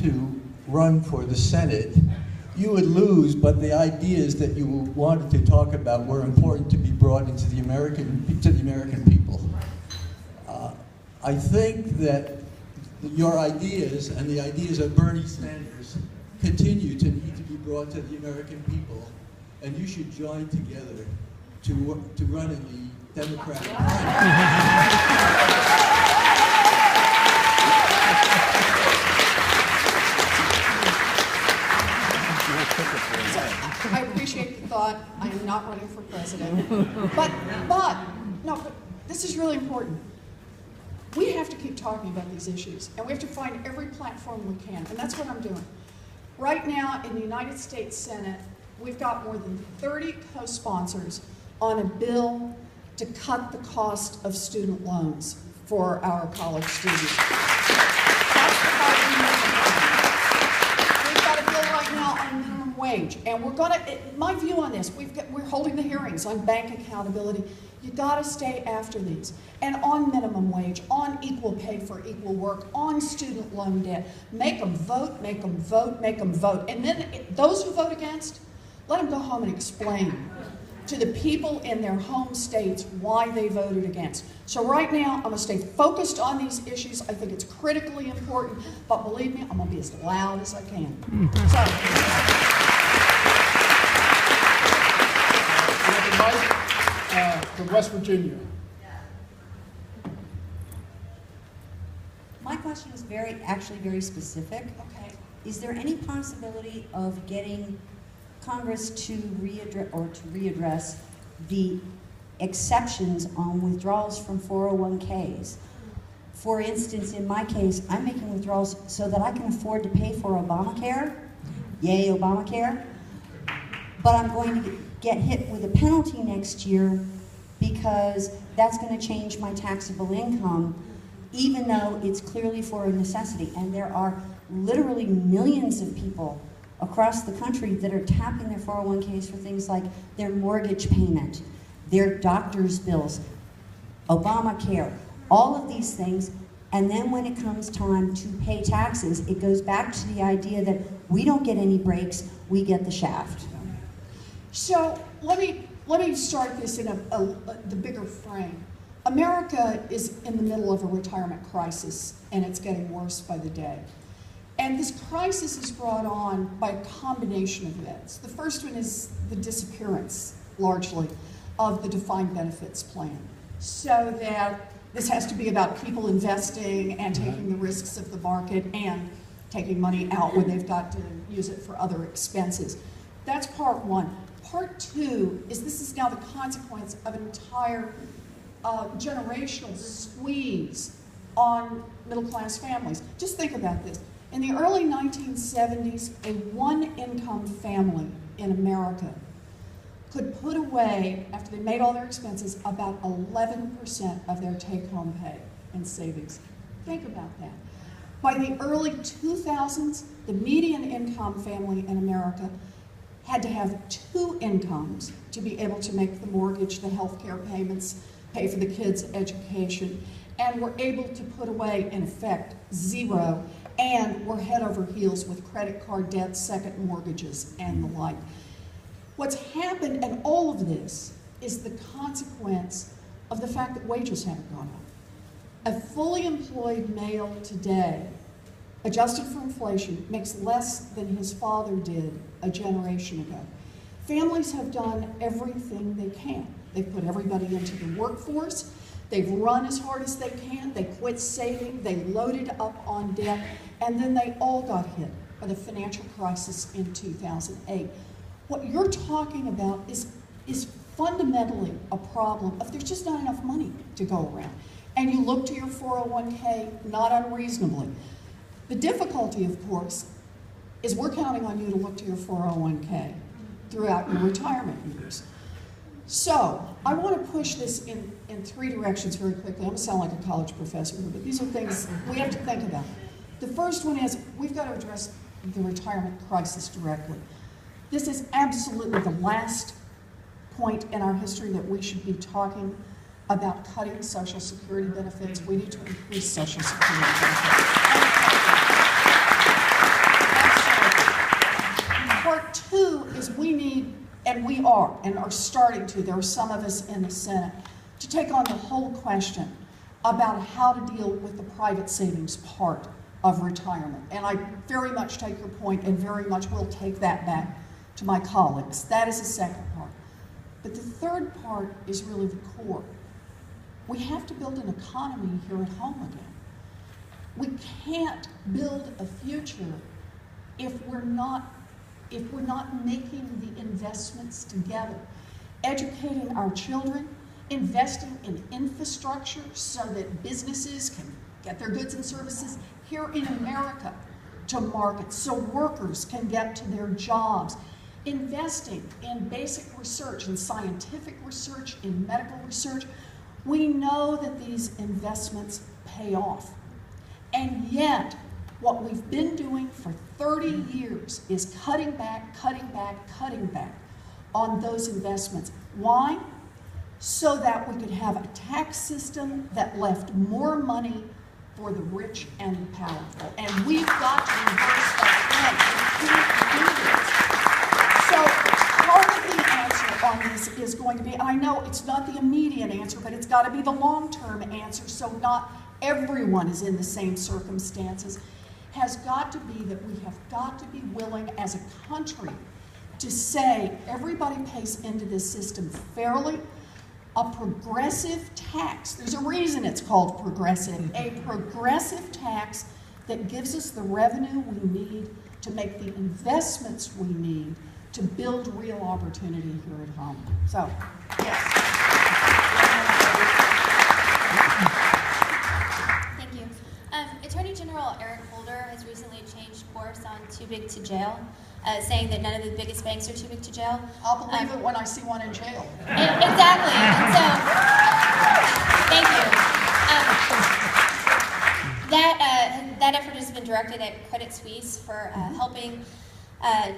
to run for the Senate, you would lose, but the ideas that you wanted to talk about were important to be brought into the American people. I think that your ideas and the ideas of Bernie Sanders continue to need to be brought to the American people, and you should join together to run in the Democratic primary. I appreciate the thought. I am not running for president. But this is really important. We have to keep talking about these issues, and we have to find every platform we can, and that's what I'm doing. Right now, in the United States Senate, we've got more than 30 co-sponsors on a bill to cut the cost of student loans for our college students. That's the fight we need. We've got a bill right now on minimum wage, and we're going to, my view on this, we're holding the hearings on bank accountability. You got to stay after these. And on minimum wage, on equal pay for equal work, on student loan debt. Make them vote, make them vote, make them vote. And then those who vote against, let them go home and explain to the people in their home states why they voted against. So right now, I'm going to stay focused on these issues. I think it's critically important, but believe me, I'm going to be as loud as I can. From West Virginia. My question is actually very specific. Okay. Is there any possibility of getting Congress to readdress the exceptions on withdrawals from 401ks? For instance, in my case, I'm making withdrawals so that I can afford to pay for Obamacare. Yay, Obamacare. But I'm going to get hit with a penalty next year because that's going to change my taxable income, even though it's clearly for a necessity. And there are literally millions of people across the country that are tapping their 401ks for things like their mortgage payment, their doctor's bills, Obamacare, all of these things. And then when it comes time to pay taxes, it goes back to the idea that we don't get any breaks, we get the shaft. So let me start this in the bigger frame. America is in the middle of a retirement crisis, and it's getting worse by the day. And this crisis is brought on by a combination of events. The first one is the disappearance, largely, of the defined benefits plan. So that this has to be about people investing and taking the risks of the market and taking money out when they've got to use it for other expenses. That's part one. Part two is this is now the consequence of an entire generational squeeze on middle-class families. Just think about this. In the early 1970s, a one-income family in America could put away, after they made all their expenses, about 11% of their take-home pay in savings. Think about that. By the early 2000s, the median income family in America had to have 2 incomes to be able to make the mortgage, the health care payments, pay for the kids' education, and were able to put away, in effect, 0, and were head over heels with credit card debts, second mortgages, and the like. What's happened, and all of this, is the consequence of the fact that wages haven't gone up. A fully employed male today, adjusted for inflation, makes less than his father did a generation ago. Families have done everything they can. They've put everybody into the workforce. They've run as hard as they can. They quit saving. They loaded up on debt. And then they all got hit by the financial crisis in 2008. What you're talking about is fundamentally a problem of there's just not enough money to go around. And you look to your 401k not unreasonably. The difficulty, of course, is we're counting on you to look to your 401k throughout your retirement years. So I want to push this in 3 directions very quickly. I'm going to sound like a college professor here, but these are things we have to think about. The first one is we've got to address the retirement crisis directly. This is absolutely the last point in our history that we should be talking about cutting Social Security benefits. We need to increase Social Security benefits. and we are starting to, there are some of us in the Senate, to take on the whole question about how to deal with the private savings part of retirement. And I very much take your point and very much will take that back to my colleagues. That is the second part. But the third part is really the core. We have to build an economy here at home again. We can't build a future if we're not making the investments together. Educating our children, investing in infrastructure so that businesses can get their goods and services here in America to market, so workers can get to their jobs. Investing in basic research, in scientific research, in medical research. We know that these investments pay off. And yet, what we've been doing for 30 years is cutting back on those investments. Why? So that we could have a tax system that left more money for the rich and the powerful. And we've got to reverse that trend. We can't do this. So part of the answer on this is going to be, and I know it's not the immediate answer, but it's got to be the long-term answer, so not everyone is in the same circumstances, has got to be that we have got to be willing as a country to say everybody pays into this system fairly. A progressive tax, there's a reason it's called progressive, a progressive tax that gives us the revenue we need to make the investments we need to build real opportunity here at home. So, yes. Thank you. Attorney General Eric Holder has recently changed course on too big to jail, saying that none of the biggest banks are too big to jail. I'll believe it when I see one in jail. Exactly. And so, thank you. That effort has been directed at Credit Suisse for helping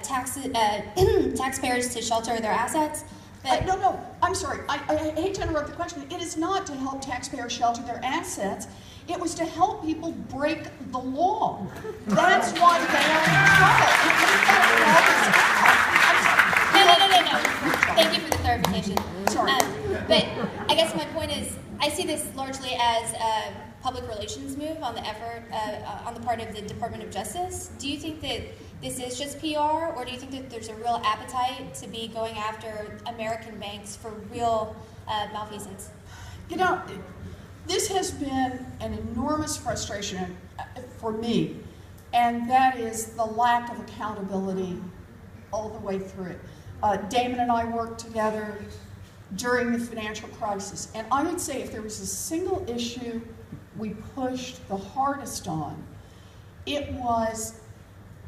taxpayers to shelter their assets. No, I'm sorry. I hate to interrupt the question. It is not to help taxpayers shelter their assets. It was to help people break the law. That's why they are in trouble. No. Thank you for the clarification. Sorry. But I guess my point is, I see this largely as a public relations move on the effort, on the part of the Department of Justice. Do you think that this is just PR, or do you think that there's a real appetite to be going after American banks for real malfeasance? You know, this has been an enormous frustration for me, and that is the lack of accountability all the way through it. Damon and I worked together during the financial crisis, and I would say if there was a single issue we pushed the hardest on, it was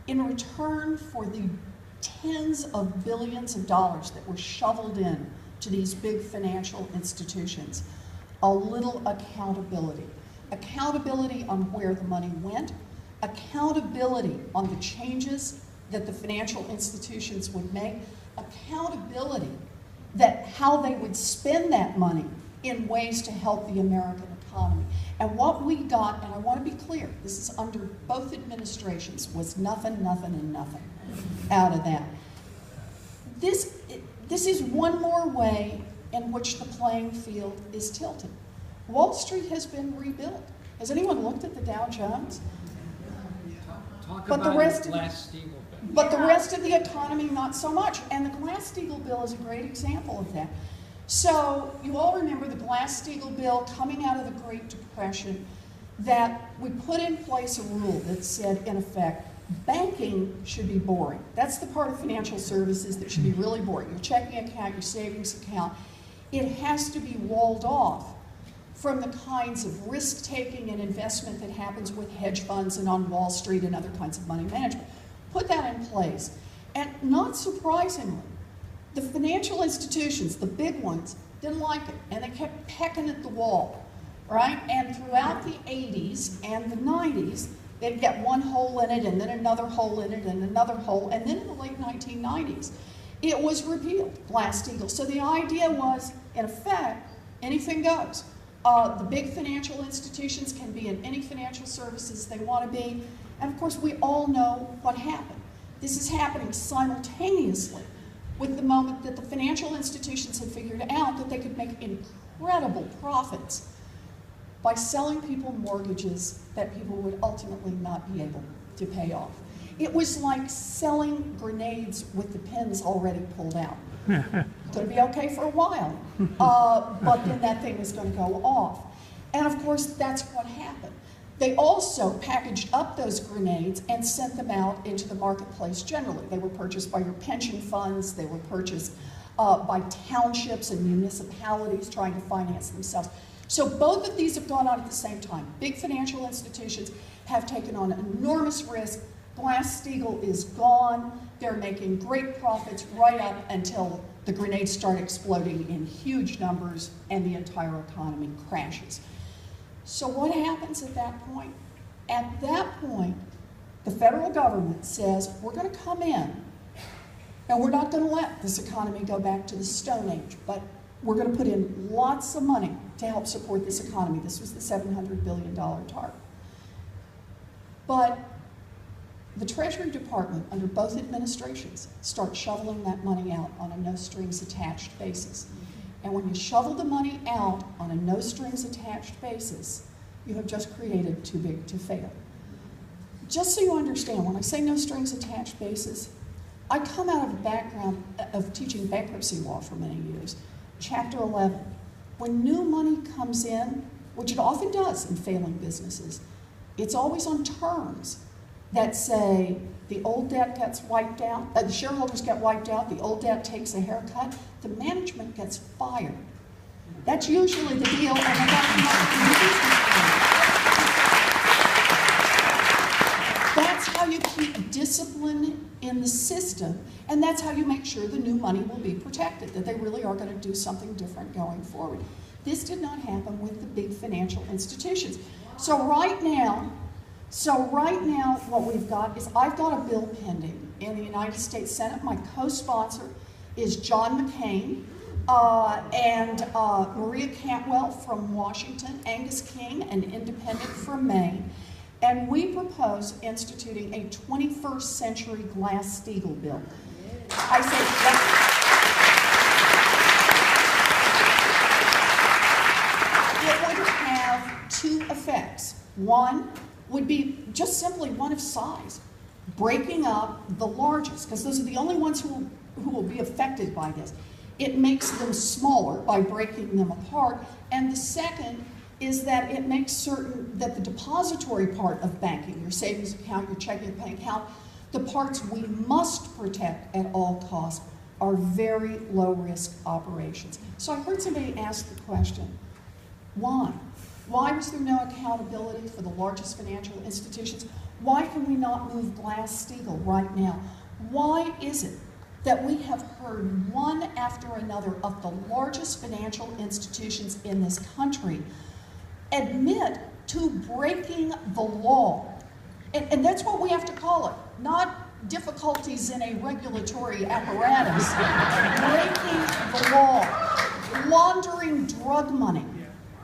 in return for the tens of billions of dollars that were shoveled in to these big financial institutions, a little accountability. Accountability on where the money went, accountability on the changes that the financial institutions would make, accountability that how they would spend that money in ways to help the American economy. And what we got, and I want to be clear, this is under both administrations, was nothing out of that. This is one more way in which the playing field is tilted. Wall Street has been rebuilt. Has anyone looked at the Dow Jones? Talk But the about rest the of- Glass-Steagall bill. But the rest of the economy, not so much. And the Glass-Steagall bill is a great example of that. So you all remember the Glass-Steagall bill coming out of the Great Depression, that we put in place a rule that said, in effect, banking should be boring. That's the part of financial services that should be really boring. Your checking account, your savings account, it has to be walled off from the kinds of risk-taking and investment that happens with hedge funds and on Wall Street and other kinds of money management. Put that in place. And not surprisingly, the financial institutions, the big ones, didn't like it, and they kept pecking at the wall, right? And throughout the 80s and the 90s, they'd get one hole in it, and then another hole in it, and another hole, and then in the late 1990s, it was repealed, Glass-Steagall. So the idea was, in effect, anything goes. The big financial institutions can be in any financial services they want to be, and of course we all know what happened. This is happening simultaneously with the moment that the financial institutions had figured out that they could make incredible profits by selling people mortgages that people would ultimately not be able to pay off. It was like selling grenades with the pins already pulled out. It's going to be okay for a while, but then that thing is going to go off. And of course, that's what happened. They also packaged up those grenades and sent them out into the marketplace generally. They were purchased by your pension funds, they were purchased by townships and municipalities trying to finance themselves. So both of these have gone on at the same time. Big financial institutions have taken on enormous risk. Glass-Steagall is gone. They're making great profits right up until the grenades start exploding in huge numbers and the entire economy crashes. So what happens at that point? At that point, the federal government says, we're going to come in and we're not going to let this economy go back to the Stone Age, but we're going to put in lots of money to help support this economy. This was the $700 billion target. But the Treasury Department, under both administrations, starts shoveling that money out on a no-strings-attached basis. And when you shovel the money out on a no-strings-attached basis, you have just created too big to fail. Just so you understand, when I say no-strings-attached basis, I come out of a background of teaching bankruptcy law for many years. Chapter 11, when new money comes in, which it often does in failing businesses, it's always on terms that say the old debt gets wiped out, the shareholders get wiped out, the old debt takes a haircut, the management gets fired. That's usually the deal, and they got to That's how you keep discipline in the system, and that's how you make sure the new money will be protected, that they really are going to do something different going forward. This did not happen with the big financial institutions. So right now, what we've got is I've got a bill pending in the United States Senate. My co-sponsor is John McCain and Maria Cantwell from Washington, Angus King, an independent from Maine. And we propose instituting a 21st century Glass-Steagall bill. I say it would have two effects. One would be just simply one of size, breaking up the largest, because those are the only ones who will be affected by this. It makes them smaller by breaking them apart, and the second is that it makes certain that the depository part of banking, your savings account, your checking account, the parts we must protect at all costs are very low-risk operations. So I heard somebody ask the question, why? Why was there no accountability for the largest financial institutions? Why can we not move Glass-Steagall right now? Why is it that we have heard one after another of the largest financial institutions in this country admit to breaking the law? And that's what we have to call it, not difficulties in a regulatory apparatus. Breaking the law, laundering drug money,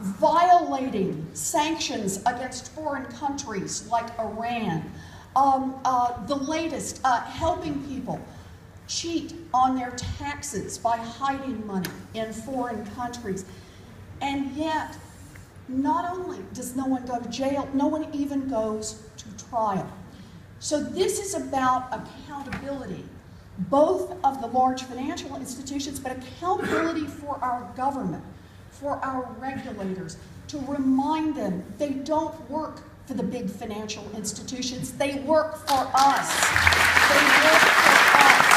violating sanctions against foreign countries like Iran, the latest, helping people cheat on their taxes by hiding money in foreign countries. And yet, not only does no one go to jail, no one even goes to trial. So this is about accountability, both of the large financial institutions, but accountability for our government, for our regulators, to remind them they don't work for the big financial institutions, they work for us. They work for us.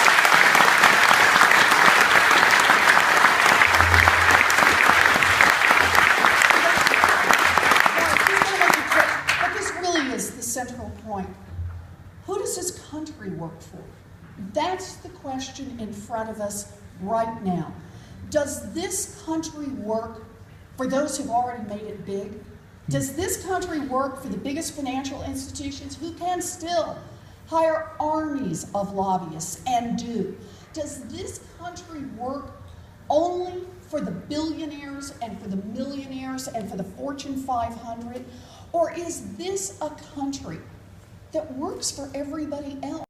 But this really is the central point. Who does this country work for? That's the question in front of us right now. Does this country work for those who've already made it big? Does this country work for the biggest financial institutions who can still hire armies of lobbyists and do? Does this country work only for the billionaires and for the millionaires and for the Fortune 500? Or is this a country that works for everybody else?